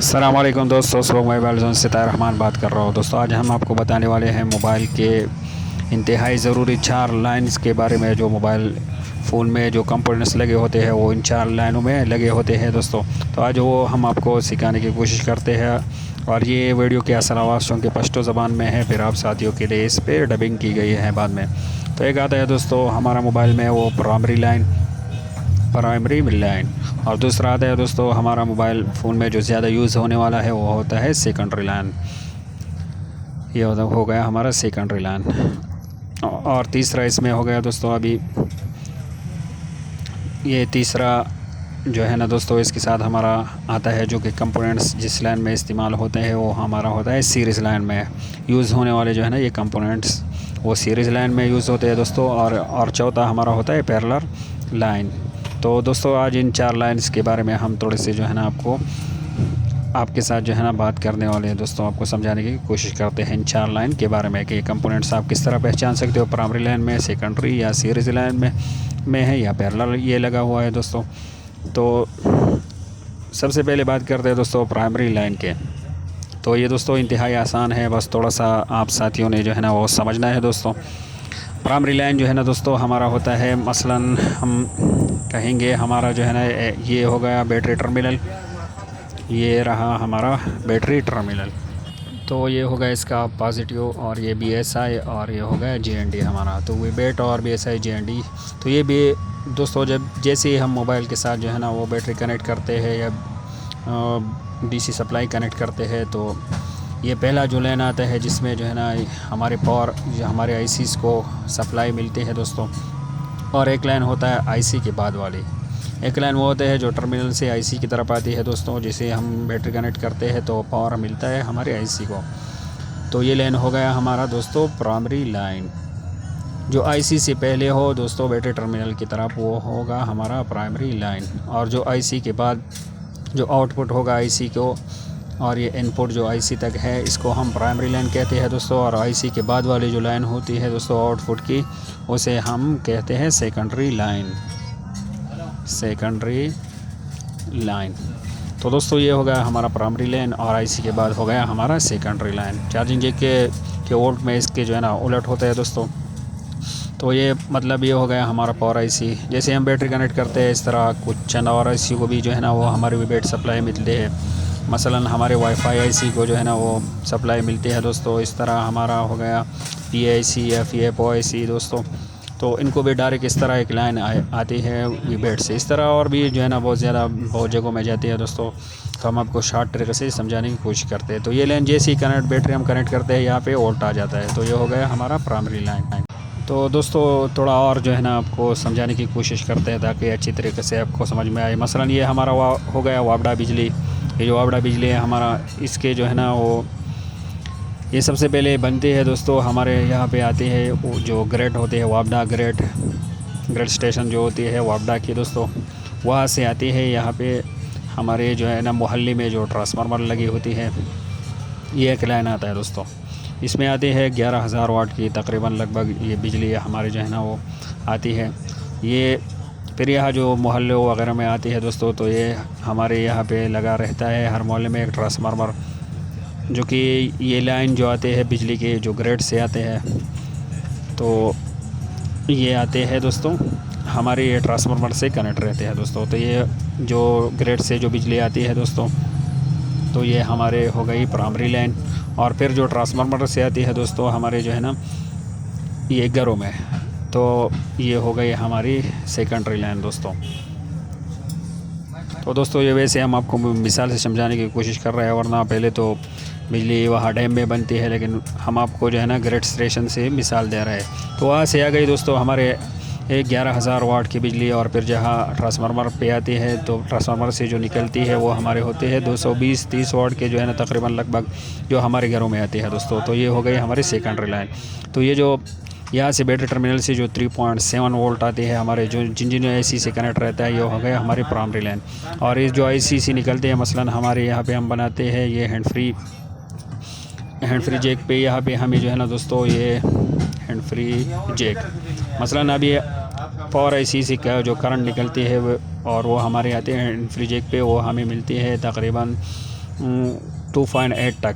अस्सलाम वालेकुम दोस्तों, सब मोबाइल जोन से ताहिर रहमान बात कर रहा हूँ। दोस्तों आज हम आपको बताने वाले हैं मोबाइल के इंतहाई ज़रूरी 4 लाइन्स के बारे में। जो मोबाइल फ़ोन में जो कंपोनेंट्स लगे होते हैं वो इन 4 लाइनों में लगे होते हैं दोस्तों। तो आज वो हम आपको सिखाने की कोशिश करते हैं और ये वीडियो के असल आवाज़ चूँकि पश्तो ज़बान में है, फिर आप साथियों के लिए इस पर डबिंग की गई है बाद में। तो एक आता है दोस्तों हमारा मोबाइल में वो प्राइमरी लाइन, और दूसरा आता है दोस्तों हमारा मोबाइल फ़ोन में जो ज़्यादा यूज़ होने वाला है वो होता है सेकेंडरी लाइन। ये हो गया हमारा सेकेंडरी लाइन। और तीसरा इसमें हो गया दोस्तों अभी ये तीसरा जो है ना दोस्तों, इसके साथ हमारा आता है जो कि कंपोनेंट्स जिस लाइन में इस्तेमाल होते हैं वो हमारा होता है सीरीज़ लाइन में यूज़ होने वाले जो है ना ये कंपोनेंट्स वो सीरीज़ लाइन में यूज़ होते हैं दोस्तों। और चौथा हमारा होता है पैरेलल लाइन। तो दोस्तों आज इन 4 लाइन्स के बारे में हम थोड़े से जो है ना आपके साथ जो है ना बात करने वाले हैं दोस्तों। आपको समझाने की कोशिश करते हैं इन 4 लाइन के बारे में कि कंपोनेंट्स आप किस तरह पहचान सकते हो, प्राइमरी लाइन में, सेकेंडरी या सीरीज़ लाइन में है या पैरेलल ये लगा हुआ है दोस्तों। तो सबसे पहले बात करते हैं दोस्तों प्राइमरी लाइन के। तो ये दोस्तों इंतहाई आसान है, बस थोड़ा सा आप साथियों ने जो है ना वो समझना है दोस्तों। प्राइमरी लाइन जो है ना दोस्तों हमारा होता है, मसलन हम कहेंगे हमारा जो है ना ये हो गया बैटरी टर्मिनल, ये रहा हमारा बैटरी टर्मिनल। तो ये हो गया इसका पॉजिटिव, और ये BSI, और ये हो गया GND हमारा। तो वे बैट और BSI GND। तो ये भी दोस्तों जैसे ही हम मोबाइल के साथ जो है ना वो बैटरी कनेक्ट करते हैं या DC सप्लाई कनेक्ट करते हैं, तो ये पहला जो लाइन आता है जिसमें जो है ना हमारे पावर हमारे ICs को सप्लाई मिलती है दोस्तों। और एक लाइन होता है IC के बाद वाली, एक लाइन वो होता है जो टर्मिनल से IC की तरफ आती है दोस्तों, जिसे हम बैटरी कनेक्ट करते हैं तो पावर मिलता है हमारे IC को। तो ये लाइन हो गया हमारा दोस्तों प्राइमरी लाइन। जो IC से पहले हो दोस्तों बैटरी टर्मिनल की तरफ, वो होगा हमारा प्राइमरी लाइन। और जो IC के बाद जो आउटपुट होगा IC को, और ये इनपुट जो IC तक है, इसको हम प्राइमरी लाइन कहते हैं दोस्तों। और IC के बाद वाली जो लाइन होती है दोस्तों आउटपुट की, उसे हम कहते हैं सेकेंडरी लाइन। तो दोस्तों ये हो गया हमारा प्राइमरी लाइन, और IC के बाद हो गया हमारा सेकेंडरी लाइन। चार्जिंग जैक के वोल्ट में इसके जो है ना उलट होता है दोस्तों। तो ये मतलब ये हो गया हमारा पावर IC। जैसे हम बैटरी कनेक्ट करते हैं इस तरह कुछ चंद और IC को भी जो है ना वो हमारे बैटरी सप्लाई मिलती है। मसलन हमारे वाईफाई IC को जो है ना वो सप्लाई मिलती है दोस्तों। इस तरह हमारा हो गया PIC या FAPO IC दोस्तों। तो इनको भी डायरेक्ट इस तरह एक लाइन आती है वीबेट से। इस तरह और भी जो है ना बहुत जगहों में जाती है दोस्तों। तो हम आपको शॉर्ट तरीके से समझाने की कोशिश करते हैं। तो ये लाइन जैसे ही बैटरी हम कनेक्ट करते हैं यहाँ पे वोल्ट आ जाता है। तो ये हो गया हमारा प्राइमरी लाइन। तो दोस्तों थोड़ा और जो है ना आपको समझाने की कोशिश करते हैं ताकि अच्छी तरीके से आपको समझ में आए। मसलन ये हमारा हो गया वापडा बिजली। ये जो वापडा बिजली है हमारा, इसके जो है ना वो ये सबसे पहले बनती है दोस्तों हमारे यहाँ पे आती है वो जो ग्रेड होती है वापडा ग्रेड स्टेशन जो होती है वापडा की दोस्तों, वहाँ से आती है यहाँ पे हमारे जो है ना मोहल्ले में जो ट्रांसफार्मर लगी होती है। ये एक लाइन आता है दोस्तों, इसमें आती है 11,000 वाट की तकरीबन लगभग ये बिजली हमारे जो है ना वो आती है। ये फिर यहाँ जो मोहल्ले वगैरह में आती है दोस्तों, तो ये हमारे यहाँ पे लगा रहता है हर मोहल्ले में एक ट्रांसफार्मर, जो कि ये लाइन जो आते हैं बिजली के जो ग्रेड से आते हैं। तो ये आते हैं दोस्तों हमारे ये ट्रांसफार्मर से कनेक्ट रहते हैं दोस्तों। तो ये जो ग्रेड से जो बिजली आती है दोस्तों, तो ये हमारे हो गई प्राइमरी लाइन। और फिर जो ट्रांसफार्मर से आती है दोस्तों हमारे जो है ना ये घरों में, तो ये हो गई हमारी सेकेंडरी लाइन दोस्तों। तो दोस्तों ये वैसे हम आपको मिसाल से समझाने की कोशिश कर रहे हैं, वरना पहले तो बिजली वहाँ डैम में बनती है, लेकिन हम आपको जो है ना ग्रेड स्टेशन से मिसाल दे रहे हैं। तो वहाँ से आ गई दोस्तों हमारे 11,000 वाट की बिजली। और फिर जहाँ ट्रांसफार्मर पे आती है, तो ट्रांसफार्मर से जो निकलती है वो हमारे होते हैं 220-30 वाट के जो है ना तकरीबन लगभग, जो हमारे घरों में आती है दोस्तों। तो ये हो गई हमारी सेकेंडरी लाइन। तो ये जो यहाँ से बैटरी टर्मिनल से जो 3.7 वोल्ट आती है हमारे जो जिन IC से कनेक्ट रहता है, ये हो गया हमारी प्राइमरी लाइन। और ये जो IC से निकलते हैं, मसलन हमारे यहाँ पे हम बनाते हैं ये हैंड फ्री जैक पे, यहाँ पे हमें जो है ना दोस्तों ये हैंड फ्री जैक, मसलन अभी पावर IC से का जो करंट निकलती है और वो हमारे आते हैं हैंड फ्री जैक पे, वो हमें मिलती है तकरीबन 2.8 तक।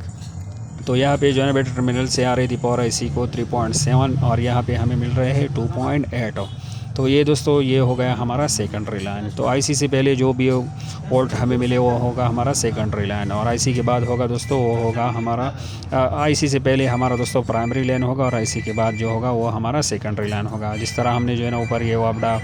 तो यहाँ पे जो है ना बैटरी टर्मिनल से आ रही थी पावर IC को 3.7 और यहाँ पे हमें मिल रहे हैं 2.8। तो ये दोस्तों ये हो गया हमारा सेकेंडरी लाइन। तो IC से पहले जो भी वोल्ट हमें मिले वो होगा हमारा सेकेंडरी लाइन, और IC के बाद होगा दोस्तों वो होगा हमारा IC से पहले हमारा दोस्तों प्राइमरी लाइन होगा, और IC के बाद जो होगा वो हमारा सेकेंडरी लाइन होगा। जिस तरह हमने जो है ना ऊपर ये वापडा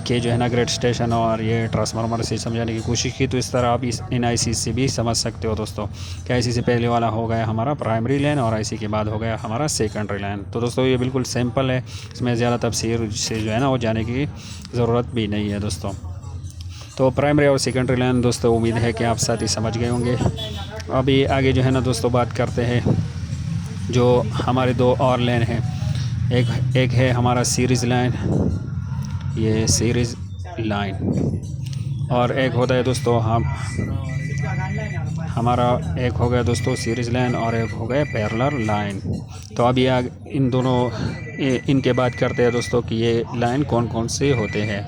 के जो है ना ग्रेड स्टेशन और ये ट्रांसफार्मर से समझाने की कोशिश की, तो इस तरह आप इन IC से भी समझ सकते हो दोस्तों कि IC से पहले वाला हो गया हमारा प्राइमरी लाइन और IC के बाद हो गया हमारा सेकेंडरी लाइन। तो दोस्तों ये बिल्कुल सिंपल है, इसमें ज़्यादा तफसीर से जो है ना वो जाने की ज़रूरत भी नहीं है दोस्तों। तो प्राइमरी और सेकेंडरी लाइन दोस्तों उम्मीद है कि आप साथ ही समझ गए होंगे। अभी आगे जो है ना दोस्तों बात करते हैं जो हमारे दो और लाइन हैं। एक है हमारा सीरीज़ लाइन, ये सीरीज़ लाइन, और एक होता है दोस्तों हमारा एक हो गया दोस्तों सीरीज़ लाइन और एक हो गया पैरेलल लाइन। तो अभी इन दोनों इनके बात करते हैं दोस्तों कि ये लाइन कौन कौन से होते हैं।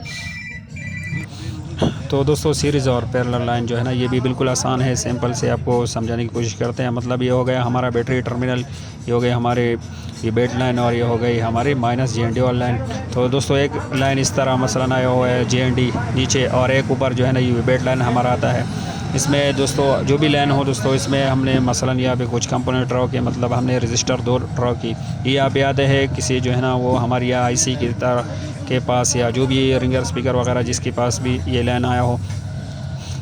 तो दोस्तों सीरीज़ और पैरेलल लाइन जो है ना ये भी बिल्कुल आसान है, सिंपल से आपको समझाने की कोशिश करते हैं। मतलब ये हो गया हमारा बैटरी टर्मिनल, ये हो गए हमारे ये बेड लाइन, और ये हो गई हमारी माइनस GND वाली लाइन। तो दोस्तों एक लाइन इस तरह मसलन आया हुआ है GND नीचे, और एक ऊपर जो है ना ये बेड लाइन हमारा आता है। इसमें दोस्तों जो भी लाइन हो दोस्तों इसमें हमने मसलन यहाँ पे कुछ कंपोनेंट ड्रॉ किए, मतलब हमने रजिस्टर 2 ड्रॉ की। ये यहाँ पे आते हैं किसी जो है ना वो हमारी या IC की तरह के पास, या जो भी रिंगर स्पीकर वगैरह जिसके पास भी ये लाइन आया हो,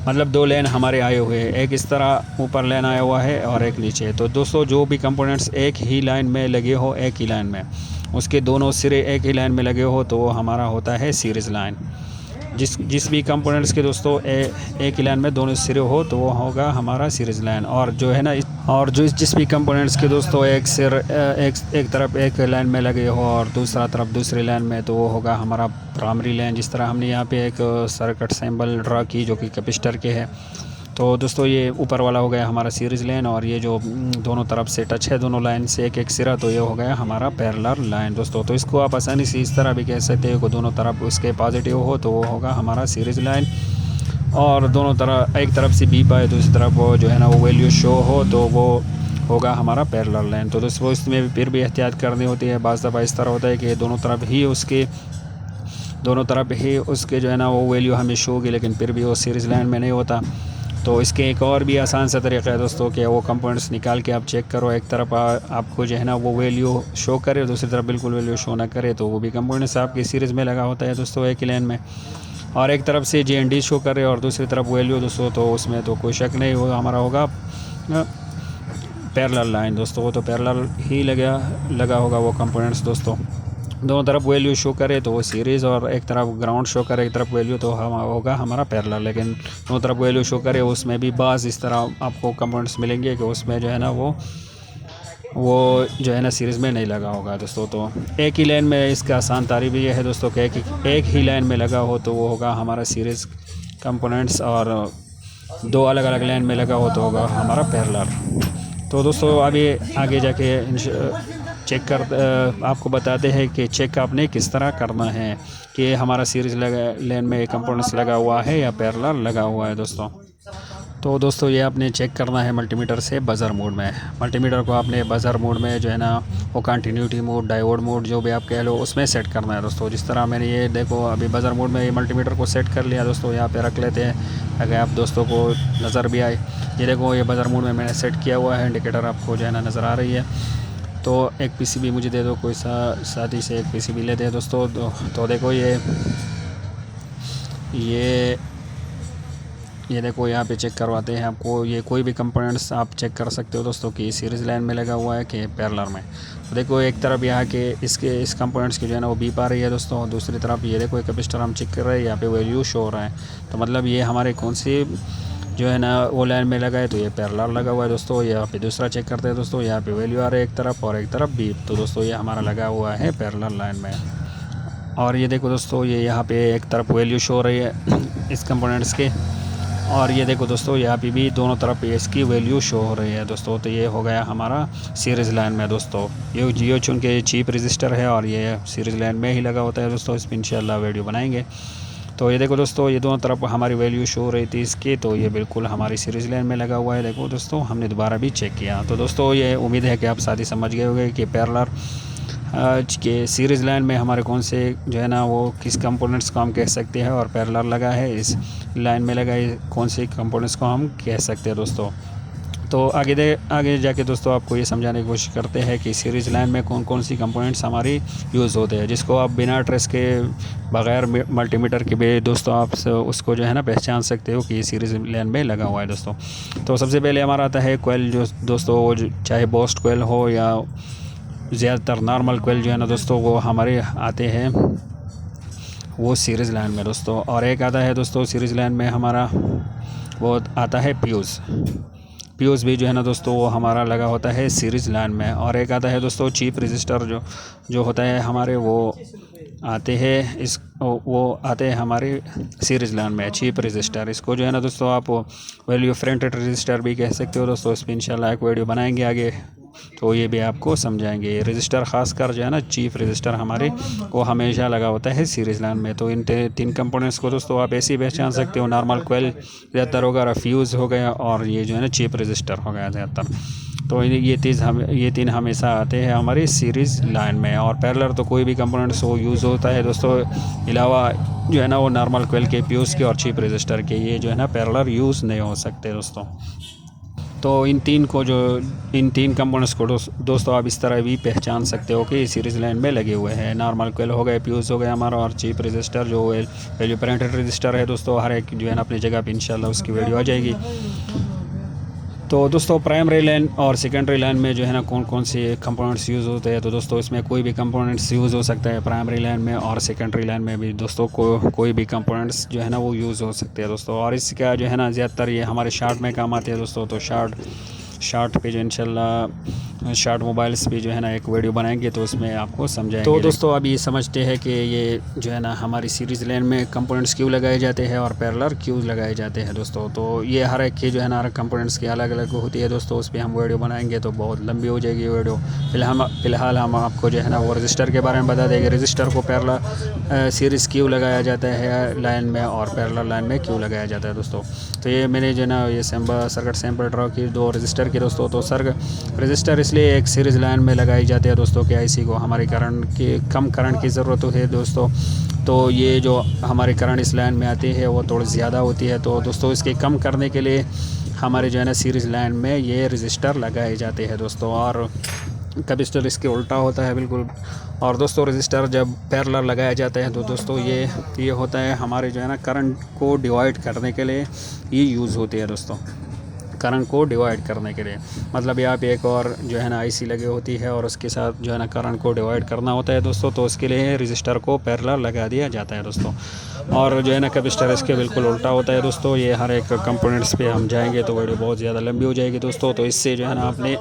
मतलब 2 लाइन हमारे आए हुए हैं, एक इस तरह ऊपर लाइन आया हुआ है और एक नीचे। तो दोस्तों जो भी कंपोनेंट्स एक ही लाइन में लगे हो, एक ही लाइन में उसके दोनों सिरे एक ही लाइन में लगे हो, तो वो हमारा होता है सीरीज़ लाइन। जिस भी कंपोनेंट्स के दोस्तों एक ही लाइन में दोनों सिरे हो तो वो होगा हमारा सीरीज़ लाइन। और जो है ना और जो जिस भी कंपोनेंट्स के दोस्तों एक तरफ एक लाइन में लगे हो और दूसरा तरफ दूसरी लाइन में, तो वो होगा हमारा प्राइमरी लाइन। जिस तरह हमने यहाँ पे एक सर्किट सिंबल ड्रा की जो कि कैपेसिटर के है। तो दोस्तों ये ऊपर वाला हो गया हमारा सीरीज़ लाइन, और ये जो दोनों तरफ से टच है दोनों लाइन से एक एक सिरा, तो ये हो गया हमारा पैरेलल लाइन दोस्तों। तो इसको आप आसानी से इस तरह भी कह सकते हो कि दोनों तरफ उसके पॉजिटिव हो तो वो होगा हमारा सीरीज़ लाइन, और दोनों तरफ एक तरफ से बी पाए दूसरी तरफ वो जो है ना वो वैल्यू शो हो तो वो होगा हमारा पैरेलल लाइन। तो दोस्तों इसमें फिर भी एहतियात करनी होती है। बाज़ दफ़ा इस तरह होता है कि दोनों तरफ ही उसके जो है ना वो वैल्यू हमें शो होगी, लेकिन फिर भी वो सीरीज़ लाइन में नहीं होता। तो इसके एक और भी आसान सा तरीका है दोस्तों कि वो कंपोनेंट्स निकाल के आप चेक करो, एक तरफ आपको जो है ना वो वैल्यू शो करे और दूसरी तरफ बिल्कुल वैल्यू शो ना करे, तो वो भी कंपोनेंट्स आपकी सीरीज़ में लगा होता है दोस्तों एक ही लाइन में। और एक तरफ से GND शो करे और दूसरी तरफ वैल्यू दोस्तों, तो उसमें तो कोई शक नहीं होगा हमारा होगा पैरेलल लाइन दोस्तों। वो तो पैरेलल ही लगा होगा वो कंपोनेंट्स दोस्तों। दोनों तरफ वैल्यू शो करे तो वो सीरीज़, और एक तरफ ग्राउंड शो करे एक तरफ वैल्यू, तो हम होगा हमारा पैरेलल। लेकिन दोनों तरफ वैल्यू शो करे उसमें भी बाज़ इस तरह आपको कंपोनेंट्स मिलेंगे कि उसमें जो है ना वो जो है ना सीरीज़ में नहीं लगा होगा दोस्तों। तो एक ही लाइन में इसका आसान तारीफ़ ये है दोस्तों कि एक ही लाइन में लगा हो तो वो होगा हमारा सीरीज़ कंपोनेंट्स, और 2 अलग अलग लाइन में लगा हो तो होगा हमारा पैरेलल। तो दोस्तों अभी आगे जाके चेक आपको बताते हैं कि चेक आपने किस तरह करना है कि हमारा सीरीज़ लाइन में कंपोनेंट्स लगा हुआ है या पैरेलल लगा हुआ है दोस्तों। तो दोस्तों ये आपने चेक करना है मल्टीमीटर से बज़र मोड में। मल्टीमीटर को आपने बज़र मोड में जो है ना वो कंटिन्यूटी मोड, डायोड मोड जो भी आप कह लो उसमें सेट करना है दोस्तों। जिस तरह मैंने ये देखो अभी बज़र मोड में ये मल्टीमीटर को सेट कर लिया दोस्तों, यहाँ पे रख लेते हैं अगर आप दोस्तों को नज़र भी आए। ये देखो ये बज़र मोड में मैंने सेट किया हुआ है, इंडिकेटर आपको जो है ना नज़र आ रही है। तो एक PCB मुझे दे दो, कोई साथी से एक PCB ले दे दोस्तों। तो देखो ये देखो यहाँ पे चेक करवाते हैं आपको। ये कोई भी कंपोनेंट्स आप चेक कर सकते हो दोस्तों कि सीरीज़ लाइन में लगा हुआ है कि पैरेलल में। तो देखो एक तरफ यहाँ के इस कंपोनेंट्स की जो है ना वो बीप आ रही है दोस्तों, दूसरी तरफ ये देखो एक कैपेसिटर हम चेक कर रहे हैं, यहाँ पे वैल्यू शो हो रहा है। तो मतलब ये हमारे कौन सी जो है ना वो लाइन में लगा है, तो ये पैरेलल लगा हुआ है दोस्तों। यहाँ पे दूसरा चेक करते हैं दोस्तों, यहाँ पे वैल्यू आ रही है एक तरफ और एक तरफ बीप, तो दोस्तों ये हमारा लगा हुआ है पैरेलल लाइन में। और ये देखो दोस्तों ये यहाँ पे एक तरफ वैल्यू शो हो रही है इस कंपोनेंट्स के, और ये देखो दोस्तों यहाँ पे भी दोनों तरफ इसकी वैल्यू शो हो रही है दोस्तों। तो ये हो गया हमारा सीरीज़ लाइन में दोस्तों। ये जियो चूँकि चीप रजिस्टर है और ये सीरीज़ लाइन में ही लगा होता है दोस्तों। इस पर इंशाल्लाह वीडियो बनाएंगे। तो ये देखो दोस्तों, ये दोनों तरफ हमारी वैल्यू शो हो रही थी इसकी, तो ये बिल्कुल हमारी सीरीज़ लाइन में लगा हुआ है। देखो दोस्तों, हमने दोबारा भी चेक किया। तो दोस्तों, ये उम्मीद है कि आप साथ ही समझ गए होंगे कि पैरेलल के सीरीज़ लाइन में हमारे कौन से जो है ना वो किस कंपोनेंट्स को हम कह सकते हैं, और पैरेलल लगा है इस लाइन में लगा है कौन से कंपोनेंट्स को हम कह सकते हैं दोस्तों। तो आगे जाके दोस्तों आपको ये समझाने की कोशिश करते हैं कि सीरीज़ लाइन में कौन कौन सी कंपोनेंट्स हमारी यूज़ होते हैं, जिसको आप बिना ट्रेस के बग़ैर मल्टीमीटर के भी दोस्तों आप उसको जो है ना पहचान सकते हो कि ये सीरीज़ लाइन में लगा हुआ है दोस्तों। तो सबसे पहले हमारा आता है कोयल, जो दोस्तों चाहे बोस्ट कोयल हो या ज़्यादातर नॉर्मल कोयल जो है ना दोस्तों वो हमारे आते हैं वो सीरीज़ लाइन में दोस्तों। और एक आता है दोस्तों सीरीज़ लाइन में हमारा वो आता है फ्यूज़ भी जो है ना दोस्तों वो हमारा लगा होता है सीरीज़ लाइन में। और एक आता है दोस्तों चीप रजिस्टर, जो होता है हमारे वो आते हैं वो आते हैं हमारे सीरीज़ लाइन में चीप रजिस्टर। इसको जो है ना दोस्तों आप वैल्यू फ्रंटेड रजिस्टर भी कह सकते हो दोस्तों। इस पर इंशाल्लाह एक वीडियो बनाएंगे आगे, तो ये भी आपको समझाएंगे। ये रजिस्टर ख़ासकर जो है ना चीप रजिस्टर हमारे वो हमेशा लगा होता है सीरीज़ लाइन में। तो इन तीन कंपोनेंट्स को दोस्तों आप ऐसे ही पहचान सकते हो। नॉर्मल कोयल ज़्यादातर होगा, फ्यूज़ हो गया, और ये जो है ना चीप रजिस्टर हो गया ज़्यादातर। तो ये तीन हमेशा आते हैं हमारी सीरीज़ लाइन में। और पैरेलल तो कोई भी कंपोनेंट्स वो यूज़ होता है दोस्तों, अलावा जो है ना वो नॉर्मल कोयल के, फ्यूज़ के और चीप रजिस्टर के, ये जो है ना पैरेलल यूज़ नहीं हो सकते दोस्तों। तो इन तीन कंपोनेंट्स को दोस्तों आप इस तरह भी पहचान सकते हो कि सीरीज़ लाइन में लगे हुए हैं। नॉर्मल कोयल हो गए, फ्यूज़ हो गया हमारा, और चीप रजिस्टर जो वैल्यू प्रिंटेड रजिस्टर है दोस्तों। हर एक जो है ना अपनी जगह पे इंशाल्लाह उसकी वीडियो आ जाएगी। तो दोस्तों प्राइमरी लाइन और सेकेंडरी लाइन में जो है ना कौन कौन से कंपोनेंट्स यूज़ होते हैं, तो दोस्तों इसमें कोई भी कंपोनेंट्स यूज़ हो सकता है प्राइमरी लाइन में, और सेकेंडरी लाइन में भी दोस्तों कोई भी कंपोनेंट्स जो है ना वो यूज़ हो सकते हैं दोस्तों। और इसका जो है ना ज़्यादातर ये हमारे शार्ट में काम आते हैं दोस्तों। तो शार्ट पे जो इंशाल्लाह शार्ट मोबाइल्स पे जो है ना एक वीडियो बनाएंगे तो उसमें आपको समझाएंगे। तो दोस्तों अब ये समझते हैं कि ये जो है ना हमारी सीरीज़ लाइन में कंपोनेंट्स क्यों लगाए जाते हैं और पैरेलल क्यों लगाए जाते हैं दोस्तों। तो ये हर एक की जो है ना हर कंपोनेंट्स की अलग अलग होती है दोस्तों। उस पर हम वीडियो बनाएंगे तो बहुत लंबी हो जाएगी वीडियो। फ़िलहाल हम आपको जो है ना वो रजिस्टर के बारे में बता देंगे। रजिस्टर को पैरेलल सीरीज़ क्यों लगाया जाता है लाइन में और पैरेलल लाइन में क्यों लगाया जाता है दोस्तों। तो ये मैंने जो है ना ये सर्किट सैंपल ड्रॉ की दो रजिस्टर के दोस्तों। तो रजिस्टर इसलिए एक सीरीज़ लाइन में लगाई जाती है दोस्तों कि आईसी को हमारे कम करंट की ज़रूरत है दोस्तों। तो ये जो हमारे करंट इस लाइन में आती है वो थोड़ी ज़्यादा होती है। तो दोस्तों इसके कम करने के लिए हमारे जो है ना सीरीज़ लाइन में ये रजिस्टर लगाए जाते हैं दोस्तों। और कैपेसिटर इसके उल्टा होता है बिल्कुल। और दोस्तों रजिस्टर जब पैरेलल लगाया जाता है तो दोस्तों ये होता है हमारे जो है ना करंट को डिवाइड करने के लिए ये यूज़ होती है दोस्तों। करंट को डिवाइड करने के लिए मतलब यहाँ पे एक और जो है ना आईसी लगी होती है और उसके साथ जो है ना करंट को डिवाइड करना होता है दोस्तों। तो उसके लिए रजिस्टर को पैरेलल लगा दिया जाता है दोस्तों। और जो है ना कैपेसिटर इसके बिल्कुल उल्टा होता है दोस्तों। ये हर एक कंपोनेंट्स पे हम जाएंगे तो वीडियो बहुत ज़्यादा लंबी हो जाएगी दोस्तों। तो इससे जो है ना आपने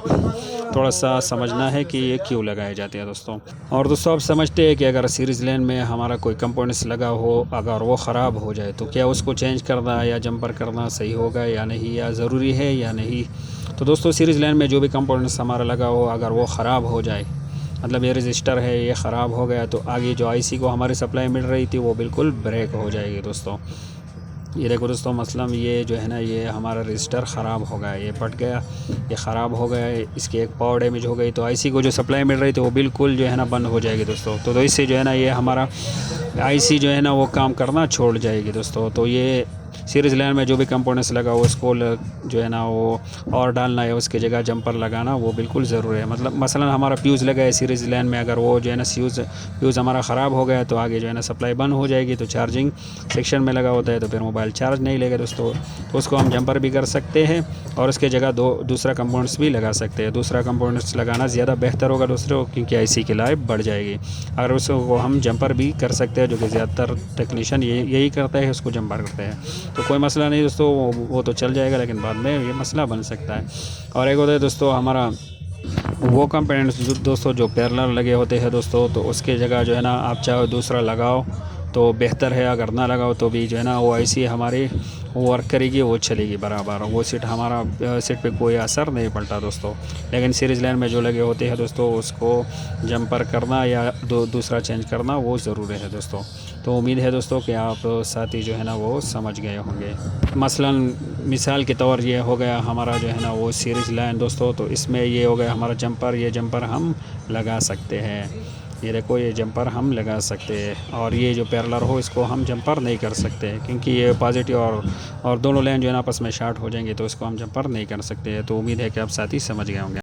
थोड़ा सा समझना है कि ये क्यों लगाए जाते हैं दोस्तों। और दोस्तों आप समझते हैं कि अगर सीरीज़ लाइन में हमारा कोई कंपोनेंट्स लगा हो, अगर वो ख़राब हो जाए तो क्या उसको चेंज करना या जंपर करना सही होगा या नहीं, या ज़रूरी है या नहीं। तो दोस्तों सीरीज़ लाइन में जो भी कंपोनेंट्स हमारा लगा हो अगर वो ख़राब हो जाए, मतलब ये रजिस्टर है ये ख़राब हो गया, तो आगे जो आईसी को हमारी सप्लाई मिल रही थी वो बिल्कुल ब्रेक हो जाएगी दोस्तों। ये देखो दोस्तों मसलन ये जो है ना ये हमारा रजिस्टर ख़राब हो गया, ये फट गया, ये ख़राब हो गया, इसकी एक पावर डैमेज हो गई, तो आईसी को जो सप्लाई मिल रही थी वो बिल्कुल जो है ना बंद हो जाएगी दोस्तों। तो इससे जो है ना ये हमारा आईसी जो है ना वो काम करना छोड़ जाएगी दोस्तों। तो ये सीरीज़ लाइन में जो भी कंपोनेंट्स लगा हो उसको जो है ना वो और डालना है, उसकी जगह जंपर लगाना वो बिल्कुल ज़रूरी है। मतलब मसलन हमारा फ्यूज़ लगा है सीरीज़ लाइन में, अगर वो जो है ना फ्यूज़ हमारा ख़राब हो गया तो आगे जो है ना सप्लाई बंद हो जाएगी। तो चार्जिंग सेक्शन में लगा होता है तो फिर मोबाइल चार्ज नहीं लेगा दोस्तों। तो उसको हम जंपर भी कर सकते हैं और उसके जगह दूसरा कंपोनेंट्स भी लगा सकते हैं। दूसरा कंपोनेंट्स लगाना ज़्यादा बेहतर होगा दोस्तों, क्योंकि आईसी की लाइफ बढ़ जाएगी। अगर उसको हम जंपर भी कर सकते हैं, जो कि ज़्यादातर टेक्नीशियन यही करता है, उसको जंपर करते हैं। तो कोई मसला नहीं दोस्तों, वो तो चल जाएगा, लेकिन बाद में ये मसला बन सकता है। और एक होता है दोस्तों हमारा वो कंपोनेंट्स दोस्तों जो पैरेलल लगे होते हैं दोस्तों। तो उसके जगह जो है ना आप चाहे दूसरा लगाओ तो बेहतर है अगर ना लगाओ तो भी जो है ना वो ऐसी हमारी वर्क करेगी, वो चलेगी बराबर, वो सीट हमारा सीट पे कोई असर नहीं पड़ता दोस्तों। लेकिन सीरीज़ लाइन में जो लगे होते हैं दोस्तों, उसको जंपर करना या दूसरा चेंज करना वो ज़रूरी है दोस्तों। तो उम्मीद है दोस्तों कि आप साथी जो है ना वो समझ गए होंगे। मसलन मिसाल के तौर ये हो गया हमारा जो है ना वो सीरीज़ लाइन दोस्तों, तो इसमें ये हो गया हमारा जंपर, ये जंपर हम लगा सकते हैं, ये देखो ये जंपर हम लगा सकते हैं। और ये जो पैरेलल हो इसको हम जंपर नहीं कर सकते, क्योंकि ये पॉजिटिव और दोनों लाइन जो है ना आपस में शार्ट हो जाएंगे, तो इसको हम जंपर नहीं कर सकते। तो उम्मीद है कि आप साथी समझ गए होंगे।